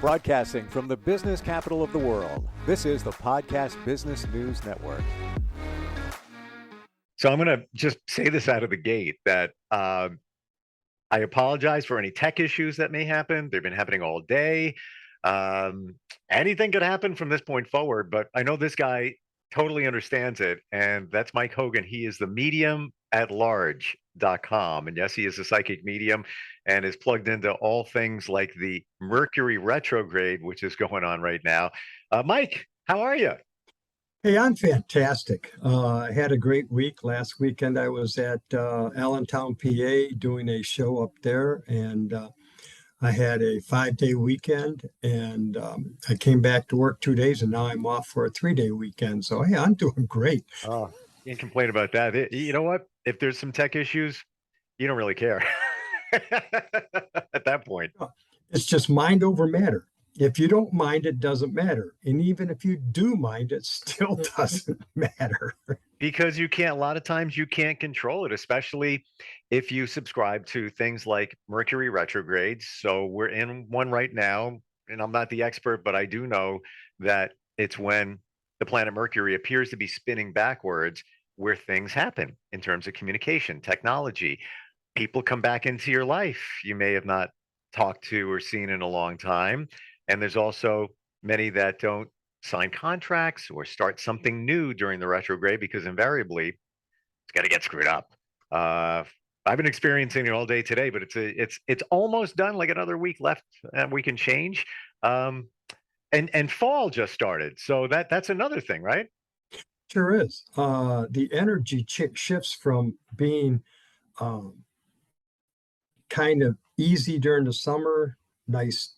Broadcasting from the business capital of the world, this is the Podcast Business News Network. So I'm going to just say this out of the gate that I apologize for any tech issues that may happen. They've been happening all day. Anything could happen from this point forward, but I know this guy totally understands it. And that's Mike Hogan. He is the mediumatlarge.com. And yes, he is a psychic medium and is plugged into all things like the Mercury retrograde, which is going on right now. Mike, how are you? Hey, I'm fantastic. I had a great week. Last weekend, I was at Allentown, PA, doing a show up there, and I had a 5-day weekend, and I came back to work 2 days, and now I'm off for a 3-day weekend. So, hey, I'm doing great. Oh, can't complain about that. You know what? If there's some tech issues, you don't really care at that point. It's just mind over matter. If you don't mind, it doesn't matter. And even if you do mind, it still doesn't matter. Because a lot of times you can't control it, especially if you subscribe to things like Mercury retrogrades. So we're in one right now, and I'm not the expert, but I do know that it's when the planet Mercury appears to be spinning backwards where things happen in terms of communication, technology. People come back into your life you may have not talked to or seen in a long time. And there's also many that don't sign contracts or start something new during the retrograde because invariably it's got to get screwed up. I've been experiencing it all day today, but it's almost done. Like another week left, and we can change. And fall just started, so that's another thing, right? Sure is. The energy shifts from being kind of easy during the summer, nice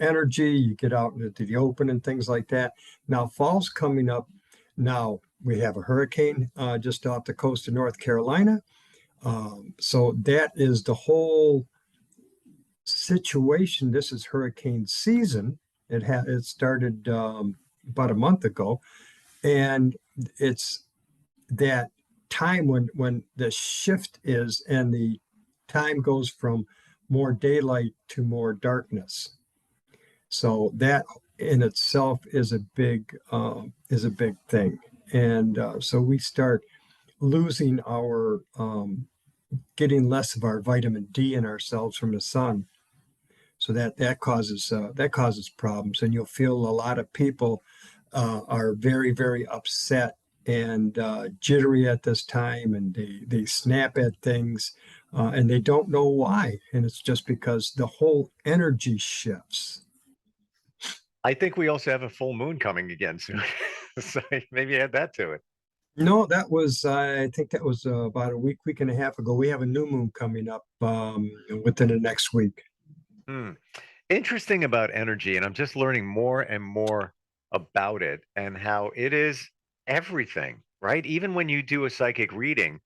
energy. You get out into the open and things like that. Now fall's coming up. Now we have a hurricane just off the coast of North Carolina. So that is the whole situation. This is hurricane season. It started about a month ago, and it's that time when the shift is, and the time goes from more daylight to more darkness. So that in itself is a big thing, and so we start losing our getting less of our vitamin D in ourselves from the sun. So that causes problems, and you'll feel a lot of people are very, very upset and jittery at this time, and they snap at things, and they don't know why, and it's just because the whole energy shifts. I think we also have a full moon coming again soon. So maybe add that to it. No, I think that was about a week and a half ago. We have a new moon coming up within the next week. Interesting about energy, and I'm just learning more and more about it and how it is everything, right? Even when you do a psychic reading,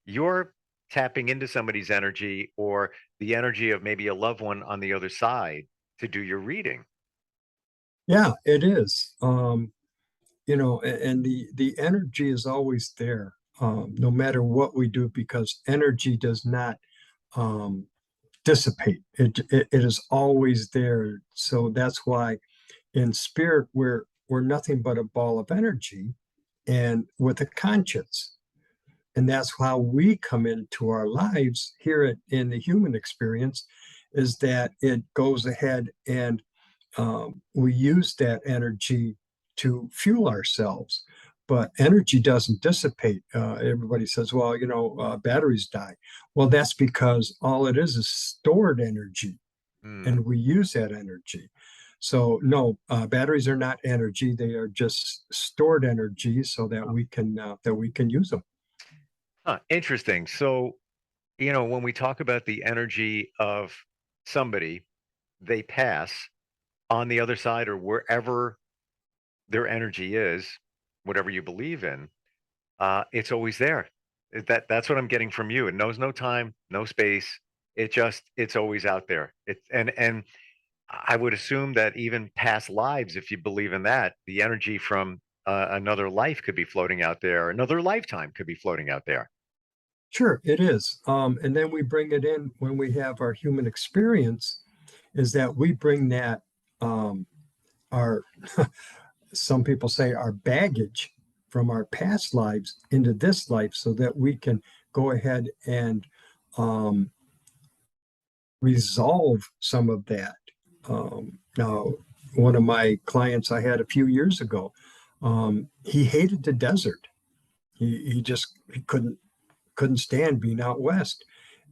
you're tapping into somebody's energy or the energy of maybe a loved one on the other side to do your reading. Yeah, it is. And the energy is always there, no matter what we do, because energy does not dissipate. It is always there. So that's why in spirit we're nothing but a ball of energy, and with a conscience. And that's how we come into our lives here in the human experience, is that it goes ahead and we use that energy to fuel ourselves. But energy doesn't dissipate. Everybody says, well, batteries die. Well, that's because all it is stored energy, and we use that energy. So no, batteries are not energy. They are just stored energy so that we can use them. Interesting. So, when we talk about the energy of somebody, they pass on the other side or wherever their energy is, whatever you believe in, it's always there. That's what I'm getting from you. It knows no time, no space. It's always out there. And I would assume that even past lives, if you believe in that, the energy from another life could be floating out there. Another lifetime could be floating out there. Sure, it is. And then we bring it in when we have our human experience, is that we bring that our some people say our baggage from our past lives into this life so that we can go ahead and um, resolve some of that. Now, one of my clients I had a few years ago, he hated the desert. He couldn't stand being out west,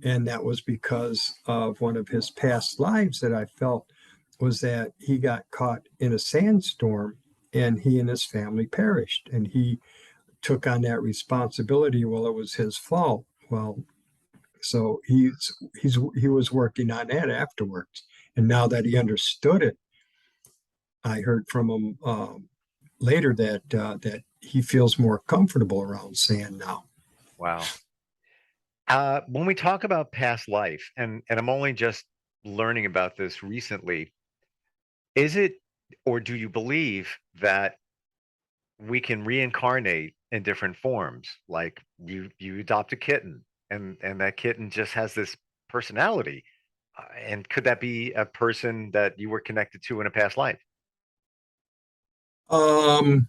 and that was because of one of his past lives that I felt was that he got caught in a sandstorm and he and his family perished, and he took on that responsibility. Well, it was his fault. Well, so he was working on that afterwards, and now that he understood it, I heard from him later that he feels more comfortable around sand now. Wow. When we talk about past life, and I'm only just learning about this recently, is it, or do you believe that we can reincarnate in different forms? Like you adopt a kitten, and that kitten just has this personality. And could that be a person that you were connected to in a past life? Um,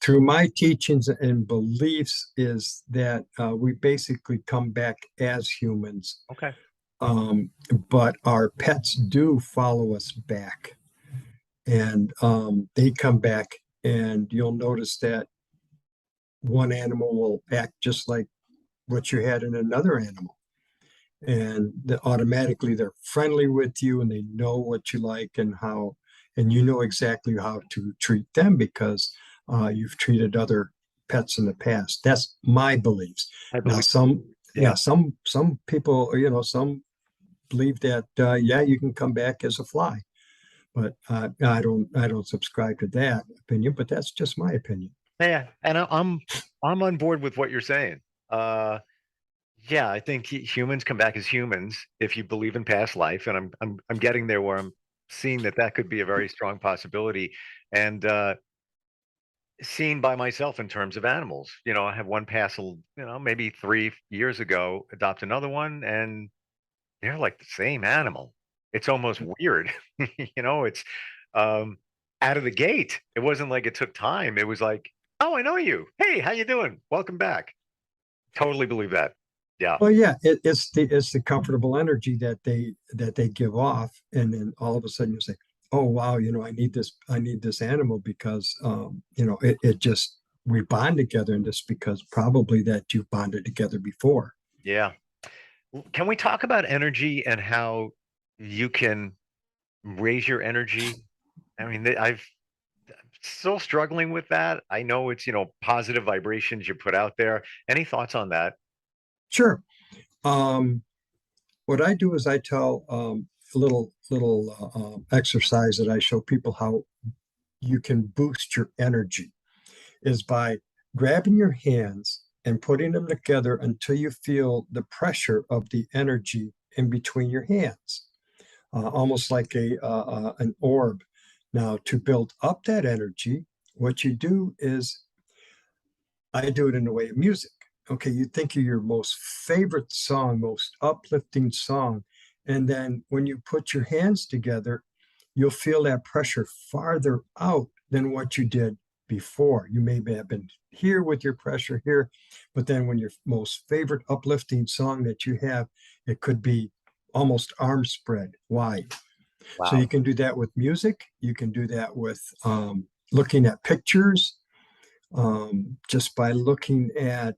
Through my teachings and beliefs is that we basically come back as humans, Okay. but our pets do follow us back, and they come back, and you'll notice that one animal will act just like what you had in another animal, and automatically they're friendly with you, and they know what you like and how, and you know exactly how to treat them because you've treated other pets in the past. That's my beliefs. I Now, believe. yeah, Yeah. some people, some believe that yeah, you can come back as a fly, but I don't subscribe to that opinion. But that's just my opinion. Yeah. And I'm on board with what you're saying. Uh, yeah, I think humans come back as humans if you believe in past life, and I'm getting there where I'm seeing that that could be a very strong possibility, and seen by myself in terms of animals. I have one passel, maybe 3 years ago, adopt another one, and they're like the same animal. It's almost weird, It's um, out of the gate. It wasn't like it took time. It was like, oh, I know you. Hey, how you doing? Welcome back. Totally believe that. Yeah. Well, yeah, it's the comfortable energy that they give off, and then all of a sudden you say, "Oh wow, I need this animal because it just we bond together, and just because probably that you bonded together before." Yeah. Can we talk about energy and how you can raise your energy? I mean, I've still struggling with that. I know it's, positive vibrations you put out there. Any thoughts on that? Sure. Um, what I do is I tell a little exercise that I show people how you can boost your energy is by grabbing your hands and putting them together until you feel the pressure of the energy in between your hands, almost like an orb. Now, to build up that energy, what you do is I do it in the way of music. Okay, you think of your most favorite song, most uplifting song, and then when you put your hands together, you'll feel that pressure farther out than what you did before. You may have been here with your pressure here, but then when your most favorite uplifting song that you have, it could be almost arm spread wide. So you Wow. can do that with music. You can do that with looking at pictures, just by looking at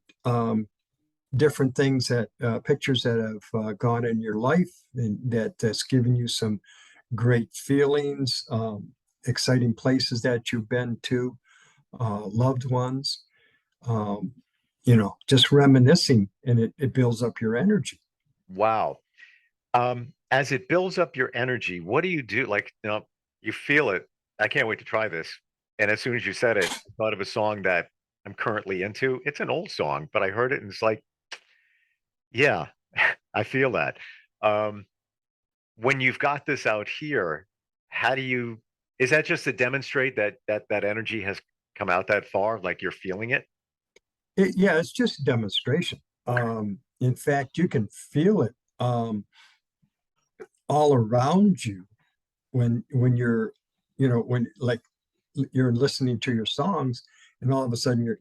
different things that pictures that have gone in your life and that's given you some great feelings, exciting places that you've been to, loved ones, um, just reminiscing, and it builds up your energy. Wow. As it builds up your energy, what do you do? Like, you feel it. I can't wait to try this. And as soon as you said it, I thought of a song that I'm currently into. It's an old song, but I heard it and it's like, yeah, I feel that. Um, when you've got this out here, how do you, is that just to demonstrate that energy has come out that far, like you're feeling it? Yeah, it's just a demonstration. Okay. In fact, you can feel it all around you. when you're, when like you're listening to your songs, and all of a sudden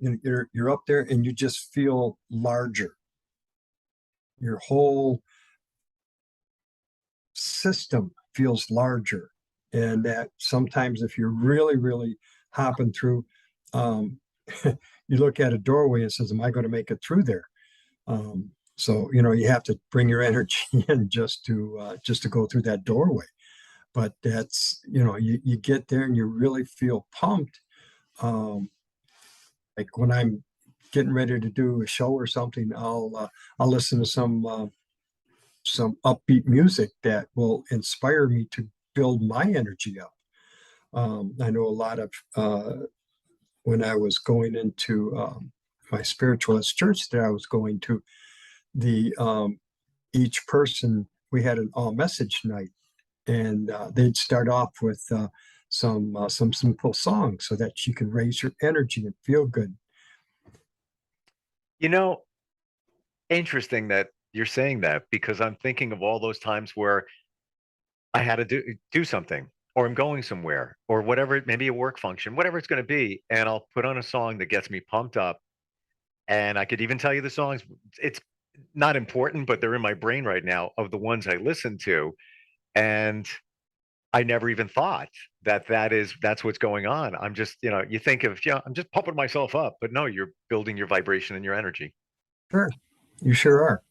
you're up there and you just feel larger. Your whole system feels larger. And that sometimes if you're really, really hopping through, um, you look at a doorway and says, am I going to make it through there? So, you have to bring your energy in just to go through that doorway. But that's, you get there and you really feel pumped. Like when I'm getting ready to do a show or something, I'll listen to some upbeat music that will inspire me to build my energy up. I know a lot of when I was going into my spiritualist church that I was going to, the each person, we had an all message night, and they'd start off with some simple songs so that you can raise your energy and feel good. You know, interesting that you're saying that because I'm thinking of all those times where I had to do something, or I'm going somewhere, or whatever, maybe a work function, whatever it's going to be, and I'll put on a song that gets me pumped up, and I could even tell you the songs. It's not important, but they're in my brain right now of the ones I listen to, and I never even thought that that's what's going on. I'm just, you think of, yeah, I'm just pumping myself up, but no, you're building your vibration and your energy. Sure, you sure are.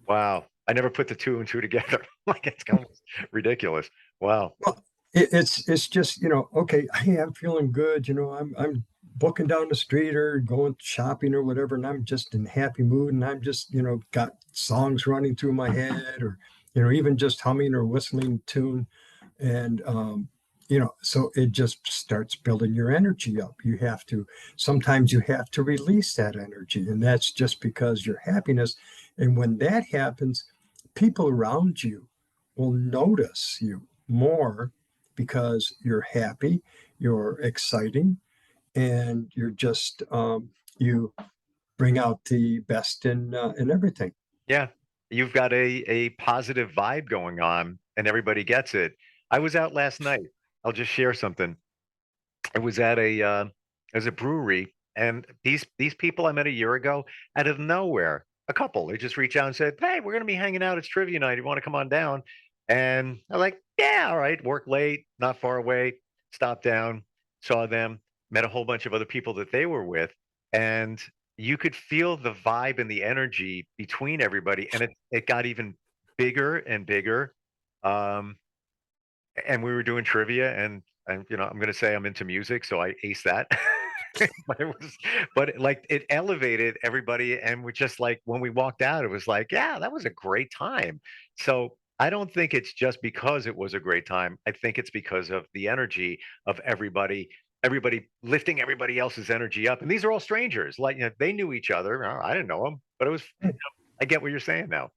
Wow. I never put the two and two together. Like it's almost ridiculous. Wow. Well, it's just, okay, hey, I'm feeling good. I'm booking down the street or going shopping or whatever, and I'm just in happy mood, and I'm just, got songs running through my head, or even just humming or whistling tune, and so it just starts building your energy up. Sometimes you have to release that energy, and that's just because your happiness. And when that happens, people around you will notice you more because you're happy, you're exciting, and you bring out the best in everything. Yeah. You've got a positive vibe going on and everybody gets it. I was out last night. I'll just share something. I was at a brewery, and these people I met a year ago, out of nowhere, a couple, they just reached out and said, "Hey, we're gonna be hanging out. It's trivia night. You want to come on down?" And I'm like, "Yeah, all right." Work late, not far away. Stopped down, saw them, met a whole bunch of other people that they were with, and you could feel the vibe and the energy between everybody, and it got even bigger and bigger. Um, and we were doing trivia, and I'm gonna say I'm into music, so I aced that. But like it elevated everybody, and we just like when we walked out, it was like, yeah, that was a great time. So I don't think it's just because it was a great time. I think it's because of the energy of everybody lifting everybody else's energy up. And these are all strangers. Like, they knew each other. I didn't know them, but it was, I get what you're saying now.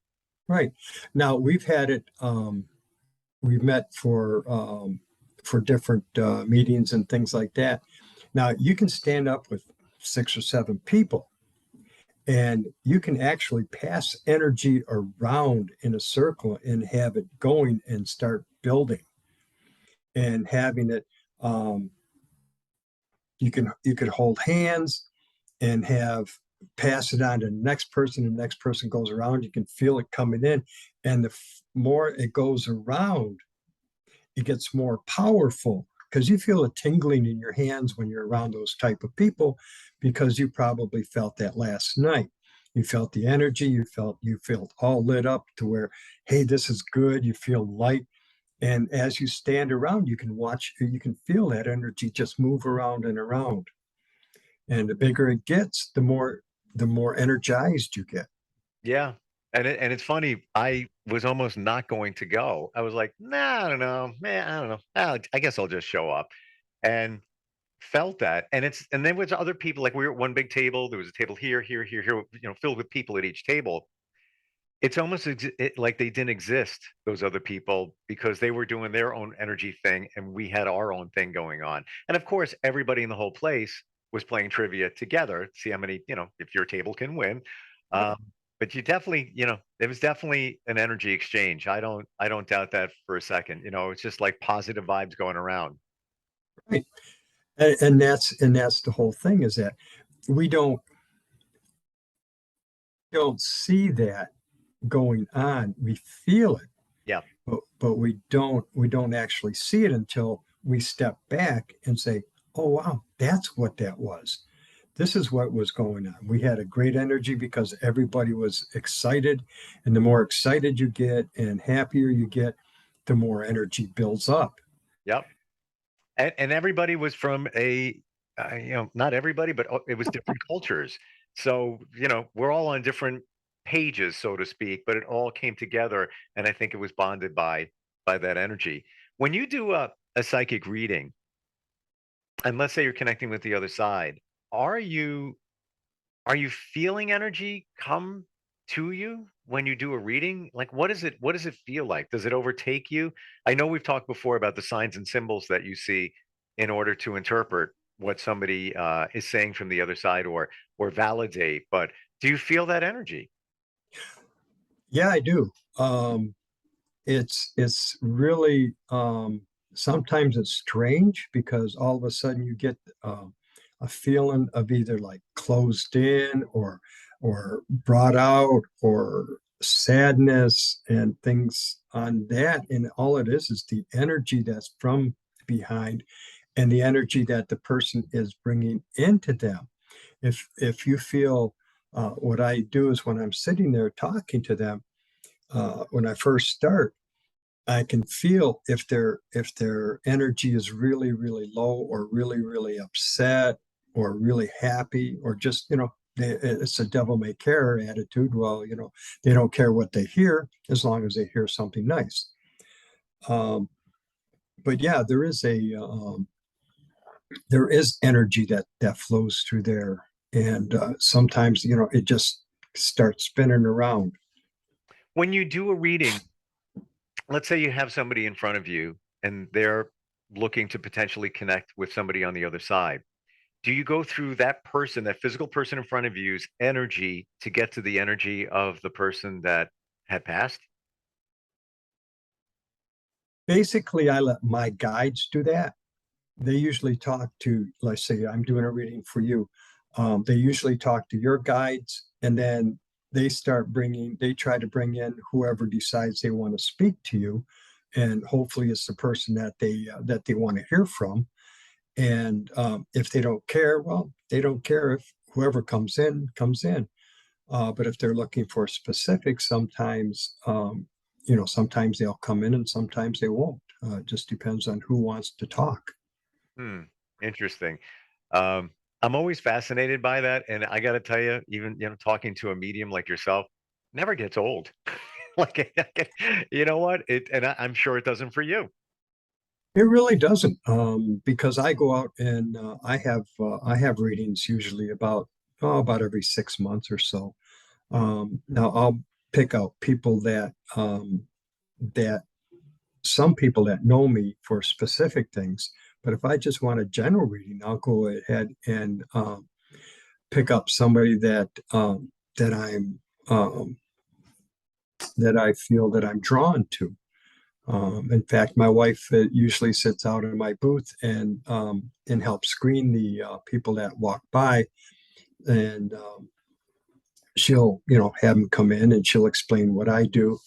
Right. Now we've had it. We've met for different meetings and things like that. Now you can stand up with 6 or 7 people, and you can actually pass energy around in a circle and have it going and start building and having it. Um, you could hold hands and have pass it on to the next person. The next person goes around. You can feel it coming in, and the more it goes around, it gets more powerful because you feel a tingling in your hands when you're around those type of people, because you probably felt that last night. You felt the energy, you felt all lit up to where, hey, this is good. You feel light. And as you stand around, you can feel that energy just move around and around. And the bigger it gets, the more energized you get. Yeah. And it's funny, I was almost not going to go. I was like, nah, I don't know. Man, I don't know. I guess I'll just show up. And felt that. And then with other people, like we were at one big table, there was a table here, here, here, here, filled with people at each table. It's almost like they didn't exist, those other people, because they were doing their own energy thing and we had our own thing going on. And of course, everybody in the whole place was playing trivia together, see how many, if your table can win. Um, but you definitely, there was definitely an energy exchange. I don't doubt that for a second. It's just like positive vibes going around. Right. And that's the whole thing, is that we don't see that going on. We feel it, Yeah. but we don't actually see it until we step back and say, oh wow, that's what that was. This is what was going on. We had a great energy because everybody was excited, and the more excited you get and happier you get, the more energy builds up. Yep. And everybody was from not everybody, but it was different cultures. So, we're all on different pages, so to speak, but it all came together. And I think it was bonded by that energy. When you do a psychic reading, and let's say you're connecting with the other side, are you are you feeling energy come to you when you do a reading? Like what does it feel like? Does it overtake you? I know we've talked before about the signs and symbols that you see in order to interpret what somebody is saying from the other side or validate, but do you feel that energy? Yeah, I do. It's really, sometimes it's strange because all of a sudden you get a feeling of either like closed in or brought out or sadness and things on that. And all it is the energy that's from behind, and the energy that the person is bringing into them. If you feel, what I do is when I'm sitting there talking to them, when I first start, I can feel if their energy is really, really low or really, really upset or really happy, or just, it's a devil may care attitude. Well, they don't care what they hear as long as they hear something nice. Um, but yeah, there is energy that flows through there, and sometimes it just starts spinning around. When you do a reading, let's say you have somebody in front of you and they're looking to potentially connect with somebody on the other side. Do you go through that person, that physical person in front of you's energy to get to the energy of the person that had passed? Basically, I let my guides do that. They usually talk to, let's say I'm doing a reading for you. They usually talk to your guides, and then they try to bring in whoever decides they want to speak to you. And hopefully it's the person that they want to hear from. And if they don't care, well, they don't care. If whoever comes in, comes in. But if they're looking for specifics, sometimes they'll come in and sometimes they won't. It just depends on who wants to talk. Hmm. Interesting. Um, I'm always fascinated by that, and I got to tell you, even talking to a medium like yourself never gets old. Like, you know what? I'm sure it doesn't for you. It really doesn't, because I go out and I have readings usually about every 6 months or so. Now I'll pick out people that some people that know me for specific things, but if I just want a general reading, I'll go ahead and pick up somebody um, that I feel that I'm drawn to. In fact, my wife usually sits out in my booth and helps screen the people that walk by, and she'll have them come in and she'll explain what I do,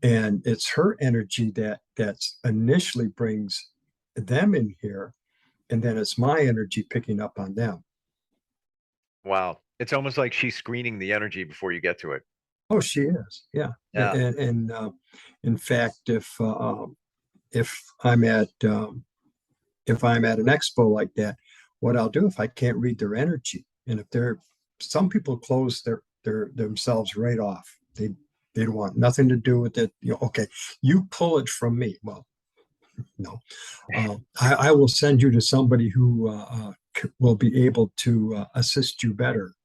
and it's her energy that's initially brings them in here, and then it's my energy picking up on them. Wow. It's almost like she's screening the energy before you get to it. Oh, she is, yeah, Yeah. and in fact, if I'm at if I'm at an expo like that, what I'll do if I can't read their energy, and if they're some people close their themselves right off. They don't want nothing to do with it. Okay, you pull it from me. Well, no, I will send you to somebody who will be able to assist you better.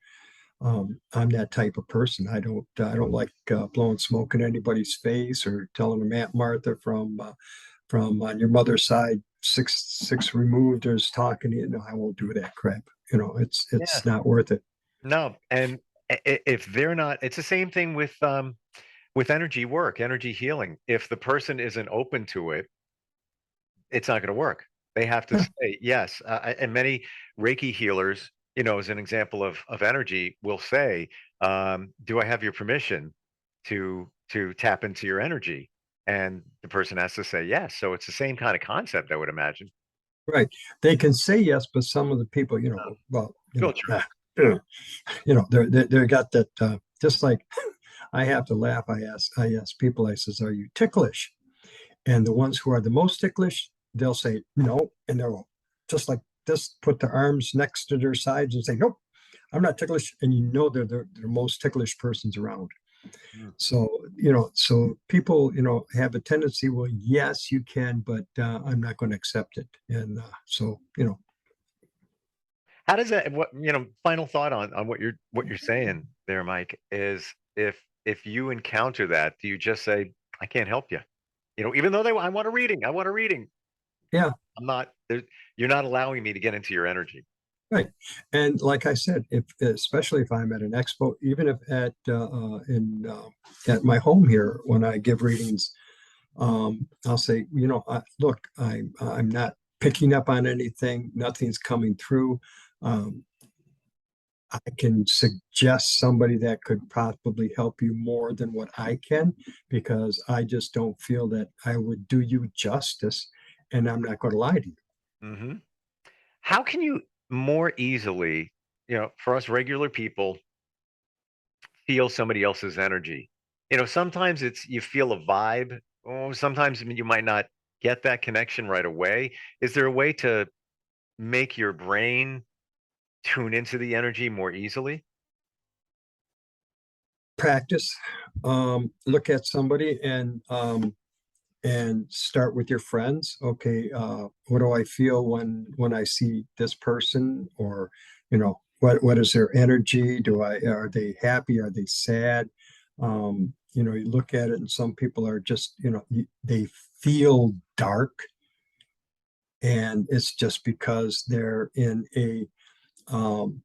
I'm that type of person. I don't like blowing smoke in anybody's face or telling them Aunt Martha from on your mother's side, six removed, is talking to you. No, I won't do that crap. It's Yeah. not worth it. No. And if they're not, it's the same thing with energy work, energy healing. If the person isn't open to it, it's not going to work. They have to Yeah, say yes. And many Reiki healers, as an example of energy, will say, "Do I have your permission to tap into your energy?" And the person has to say yes. So it's the same kind of concept, I would imagine. right. They can say yes, but some of the people, Oh, well, filter. they got that. Just like I have to laugh. I ask people. I says, "Are you ticklish?" And the ones who are the most ticklish, they'll say no, and they'll just like this, put their arms next to their sides and say, "Nope, I'm not ticklish." And they're the most ticklish persons around. Mm. So, so people, have a tendency, well, yes, you can, but I'm not going to accept it. And so, How does that? What Final thought on what you're saying there, Mike, is if you encounter that, do you just say, "I can't help you"? Even though I want a reading, I want a reading. yeah, I'm not there. You're not allowing me to get into your energy. right. And like I said, if especially if I'm at an expo, even if at my home here when I give readings, I'll say, look, I'm not picking up on anything. Nothing's coming through. Um, I can suggest somebody that could probably help you more than what I can, because I just don't feel that I would do you justice, and I'm not going to lie to you. Hmm. How can you more easily, for us regular people, feel somebody else's energy? Sometimes it's you feel a vibe. Oh, sometimes you might not get that connection right away. Is there a way to make your brain tune into the energy more easily? Practice, look at somebody and start with your friends. Okay, what do I feel when I see this person? Or, what is their energy? Are they happy? Are they sad? You look at it, and some people are just, they feel dark, and it's just because they're in um,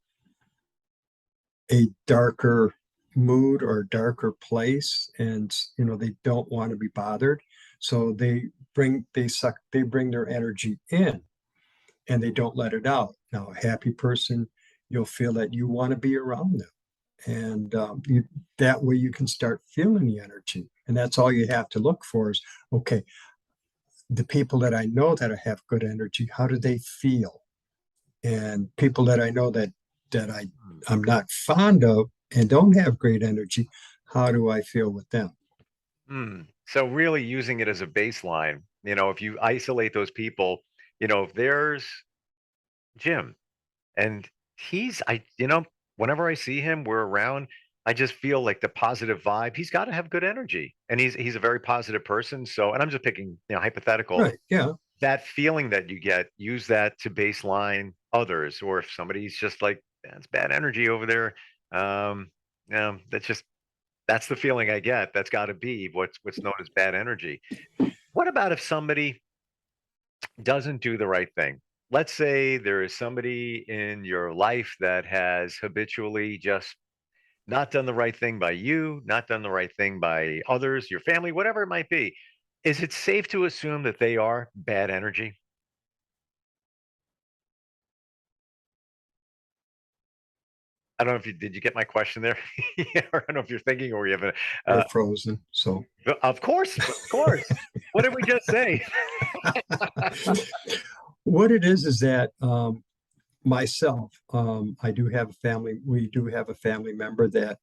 a darker mood or darker place, and they don't want to be bothered, so they bring their energy in, and they don't let it out. Now a happy person, you'll feel that you want to be around them, and that way you can start feeling the energy, and that's all you have to look for is, okay, the people that I know that have good energy, how do they feel? And people that I know I'm not fond of and don't have great energy, how do I feel with them? So really using it as a baseline, if you isolate those people, if there's Jim and whenever I see him, we're around, I just feel like the positive vibe. He's got to have good energy, and he's a very positive person. So, and I'm just picking, hypothetical. Right. Yeah. That feeling that you get, use that to baseline others. Or if somebody's just like, that's bad energy over there, um, that's the feeling I get. That's got to be what's known as bad energy. What about if somebody doesn't do the right thing? Let's say there is somebody in your life that has habitually just not done the right thing by you, not done the right thing by others, your family, whatever it might be. Is it safe to assume that they are bad energy? I don't know if did you get my question there? Yeah, I don't know if you're thinking or you have a. They're Uh, frozen. So of course, of course. What did we just say? what it is that myself, I do have a family. We do have a family member that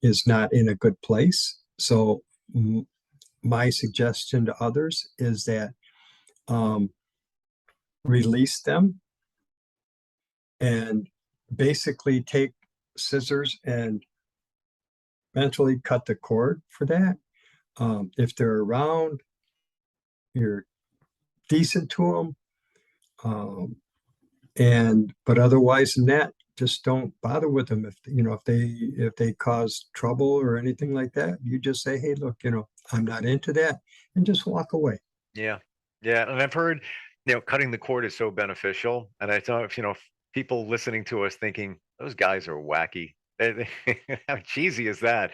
is not in a good place. So my suggestion to others is that um, release them and basically take scissors and mentally cut the cord for that. If they're around, you're decent to them. And but otherwise than that, just don't bother with them. If they cause trouble or anything like that, you just say, hey, look, I'm not into that, and just walk away. Yeah, yeah, and I've heard, cutting the cord is so beneficial, and I don't know if people listening to us thinking those guys are wacky. How cheesy is that?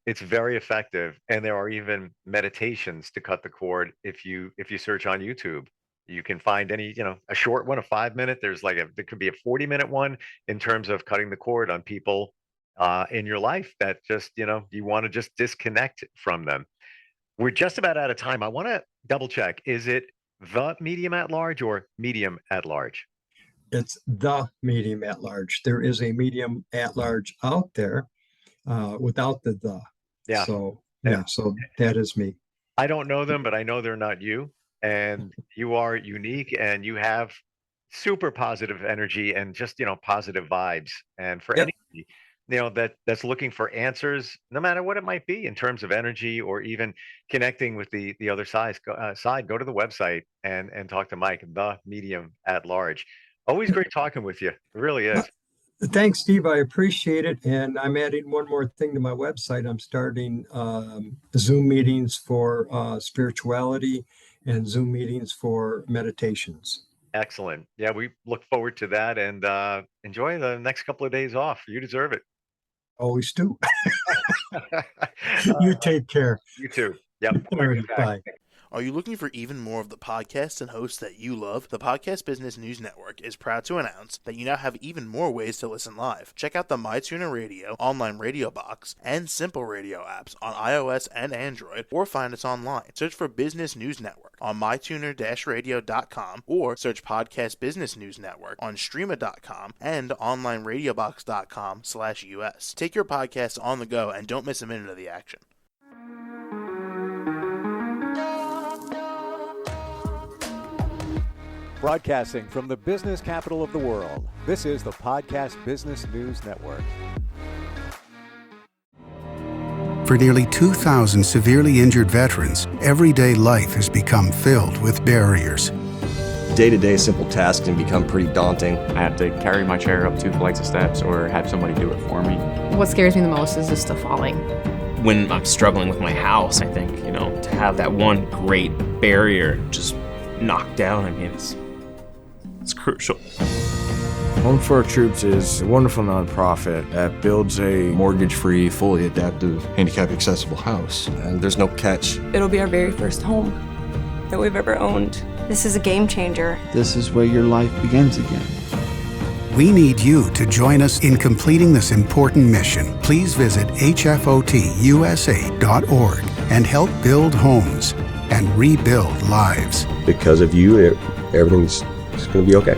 It's very effective, and there are even meditations to cut the cord. If you search on YouTube, you can find any, a short one, a 5 minute. There could be a 40-minute one in terms of cutting the cord on people in your life that just, you want to just disconnect from them. We're just about out of time. I want to double check. Is it the medium at large or medium at large? It's the medium at large. There is a medium at large out there without the. Yeah. So Yeah. so that is me. I don't know them, but I know they're not you. And you are unique, and you have super positive energy and just, positive vibes. And for Yep. anybody, that's looking for answers, no matter what it might be in terms of energy or even connecting with the other side, go to the website and talk to Mike, the medium at large. Always great talking with you. It really is. Thanks, Steve. I appreciate it. And I'm adding one more thing to my website. I'm starting Zoom meetings for spirituality and Zoom meetings for meditations. Excellent. Yeah, we look forward to that, and enjoy the next couple of days off. You deserve it. Always do. You take care. You too. Yep. All right, bye. Are you looking for even more of the podcasts and hosts that you love? The Podcast Business News Network is proud to announce that you now have even more ways to listen live. Check out the MyTuner Radio, online radio box, and Simple Radio apps on iOS and Android, or find us online. Search for Business News Network on mytuner-radio.com, or search Podcast Business News Network on streama.com and onlineradiobox.com/US. Take your podcast on the go and don't miss a minute of the action. Broadcasting from the business capital of the world, this is the Podcast Business News Network. For nearly 2,000 severely injured veterans, everyday life has become filled with barriers. Day-to-day simple tasks can become pretty daunting. I have to carry my chair up 2 flights of steps or have somebody do it for me. What scares me the most is just the falling. When I'm struggling with my house, I think, to have that one great barrier just knocked down, it's crucial. Home for Our Troops is a wonderful nonprofit that builds a Mortgage-free, fully adaptive, handicap-accessible house. And there's no catch. It'll be our very first home that we've ever owned. This is a game changer. This is where your life begins again. We need you to join us in completing this important mission. Please visit hfotusa.org and help build homes and rebuild lives. Because of you, everything's going to be okay.